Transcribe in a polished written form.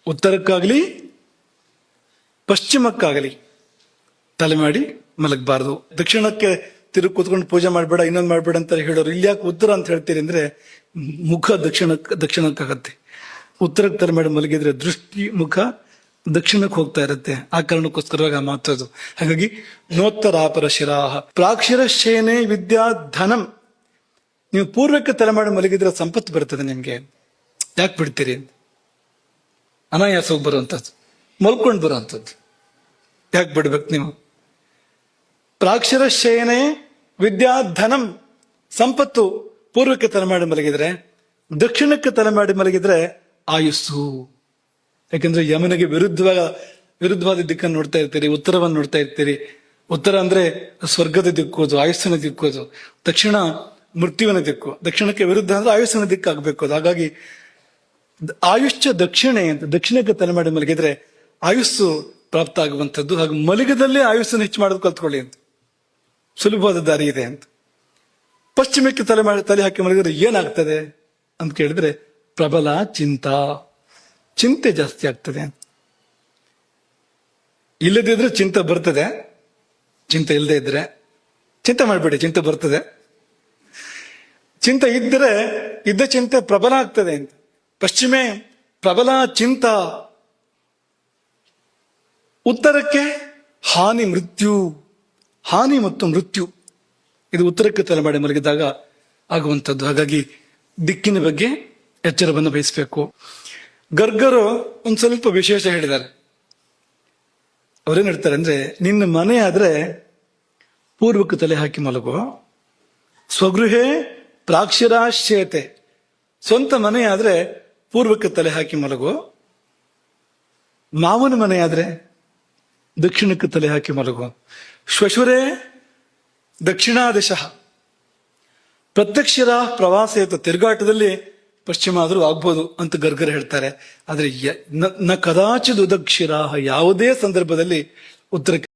ಉತ್ತರಕ್ಕಾಗಲಿ ಪಶ್ಚಿಮಕ್ಕಾಗಲಿ ತಲೆ ಮಾಡಿ ಮಲಗಬಾರ್ದು. ದಕ್ಷಿಣಕ್ಕೆ ತಿರುಗಿ ಕೂತ್ಕೊಂಡು ಪೂಜೆ ಮಾಡಬೇಡ, ಇನ್ನೊಂದು ಮಾಡಬೇಡ ಅಂತ ಹೇಳೋರು. ಇಲ್ಲಿ ಯಾಕೆ ಉತ್ತರ ಅಂತ ಹೇಳ್ತೀರಿ ಅಂದ್ರೆ, ಮುಖ ದಕ್ಷಿಣಕ್ಕಾಗತ್ತೆ. ಉತ್ತರಕ್ಕೆ ತಲೆ ಮಾಡಿ ಮಲಗಿದ್ರೆ ದೃಷ್ಟಿ ಮುಖ ದಕ್ಷಿಣಕ್ಕೆ ಹೋಗ್ತಾ ಇರುತ್ತೆ. ಆ ಕಾರಣಕ್ಕೋಸ್ಕರವಾಗಿ ಆ ಮಾತದು. ಹಾಗಾಗಿ ನೋತ್ತರಾಪರ ಶಿರಾಹ ಪ್ರಾಕ್ಷಿರಶೇನೆ ವಿದ್ಯಾ ಧನಂ. ನೀವು ಪೂರ್ವಕ್ಕೆ ತಲೆ ಮಾಡಿ ಮಲಗಿದ್ರೆ ಸಂಪತ್ತು ಬರ್ತದೆ ನಿಮ್ಗೆ. ಯಾಕೆ ಬಿಡ್ತೀರಿ? ಅನಾಯಾಸವಾಗಿ ಬರುವಂಥದ್ದು, ಮಲ್ಕೊಂಡು ಬರುವಂಥದ್ದು. ಯಾಕೆ ಬಿಡ್ಬೇಕು ನೀವು? ಪ್ರಾಕ್ಷಿರಶೇನೆ ವಿದ್ಯಾ ಧನಂ, ಸಂಪತ್ತು ಪೂರ್ವಕ್ಕೆ ತಲೆ ಮಾಡಿ ಮಲಗಿದ್ರೆ, ದಕ್ಷಿಣಕ್ಕೆ ತಲೆ ಮಾಡಿ ಮಲಗಿದ್ರೆ ಆಯುಸ್ಸು. ಯಾಕಂದ್ರೆ ಯಮನಿಗೆ ವಿರುದ್ಧವಾದ ದಿಕ್ಕನ್ನು ನೋಡ್ತಾ ಇರ್ತೀರಿ, ಉತ್ತರವನ್ನು ನೋಡ್ತಾ ಇರ್ತೀರಿ. ಉತ್ತರ ಅಂದ್ರೆ ಸ್ವರ್ಗದ ದಿಕ್ಕೋದು, ಆಯುಸ್ಸಿನ ದಿಕ್ಕೋದು. ದಕ್ಷಿಣ ಮೃತ್ಯುವಿನ ದಿಕ್ಕು. ದಕ್ಷಿಣಕ್ಕೆ ವಿರುದ್ಧ ಅಂದ್ರೆ ಆಯುಸ್ಸಿನ ದಿಕ್ಕಾಗಬೇಕು ಅದು. ಹಾಗಾಗಿ ಆಯುಷ್ಯ ದಕ್ಷಿಣೆ ಅಂತ, ದಕ್ಷಿಣಕ್ಕೆ ತಲೆ ಮಾಡಿ ಮಲಗಿದ್ರೆ ಆಯುಸ್ಸು ಪ್ರಾಪ್ತ ಆಗುವಂಥದ್ದು. ಹಾಗೂ ಮಲಗದಲ್ಲೇ ಆಯುಸ್ಸನ್ನು ಹೆಚ್ಚು ಮಾಡೋದು ಕಲ್ತ್ಕೊಳ್ಳಿ ಅಂತ, ಸುಲಭವಾದ ದಾರಿ ಇದೆ ಅಂತ. ಪಶ್ಚಿಮಕ್ಕೆ ತಲೆ ಹಾಕಿ ಮಲಗಿದ್ರೆ ಏನಾಗ್ತದೆ ಅಂತ ಕೇಳಿದ್ರೆ ಪ್ರಬಲ ಚಿಂತೆ ಜಾಸ್ತಿ ಆಗ್ತದೆ. ಇಲ್ಲದಿದ್ರೆ ಚಿಂತೆ ಬರ್ತದೆ, ಚಿಂತೆ ಇಲ್ಲದೆ ಇದ್ರೆ ಚಿಂತೆ ಮಾಡಬೇಡಿ, ಚಿಂತೆ ಬರ್ತದೆ. ಚಿಂತೆ ಇದ್ದರೆ ಇದ್ದ ಚಿಂತೆ ಪ್ರಬಲ ಆಗ್ತದೆ ಅಂತ. ಪಶ್ಚಿಮೆ ಪ್ರಬಲ ಚಿಂತ, ಉತ್ತರಕ್ಕೆ ಹಾನಿ ಮತ್ತು ಮೃತ್ಯು. ಇದು ಉತ್ತರಕ್ಕೆ ತಲೆ ಮಾಡಿ ಮಲಗಿದಾಗ ಆಗುವಂಥದ್ದು. ಹಾಗಾಗಿ ದಿಕ್ಕಿನ ಬಗ್ಗೆ ಎಚ್ಚರವನ್ನು ವಹಿಸಬೇಕು. ಗರ್ಗರು ಒಂದು ಸ್ವಲ್ಪ ವಿಶೇಷ ಹೇಳಿದ್ದಾರೆ. ಅವರೇನು ಹೇಳ್ತಾರೆ ಅಂದ್ರೆ, ನಿನ್ನ ಮನೆ ಆದ್ರೆ ಪೂರ್ವಕ್ಕೆ ತಲೆ ಹಾಕಿ ಮಲಗು, ಸ್ವಗೃಹೇ ಪ್ರಾಕ್ಷಿರಾಶ್ಯತೆ. ಸ್ವಂತ ಮನೆ ಆದ್ರೆ ಪೂರ್ವಕ್ಕೆ ತಲೆ ಹಾಕಿ ಮಲಗು. ಮಾವನ ಮನೆ ಆದ್ರೆ ದಕ್ಷಿಣಕ್ಕೆ ತಲೆ ಹಾಕಿ ಮಲಗು. ಶ್ವಶುರೇ ದಕ್ಷಿಣಾದಿಶಃ ಪ್ರತ್ಯಕ್ಷರ ಪ್ರವಾಸೇತ. ತಿರುಗಾಟದಲ್ಲಿ ಪಶ್ಚಿಮ ಆದರೂ ಆಗ್ಬೋದು ಅಂತ ಗರ್ಗರ ಹೇಳ್ತಾರೆ. ಆದ್ರೆ ನ ಕದಾಚಿದ್ ಉದಕ್ಷಿರಾಹ, ಯಾವುದೇ ಸಂದರ್ಭದಲ್ಲಿ ಉತ್ತರಕ್ಕೆ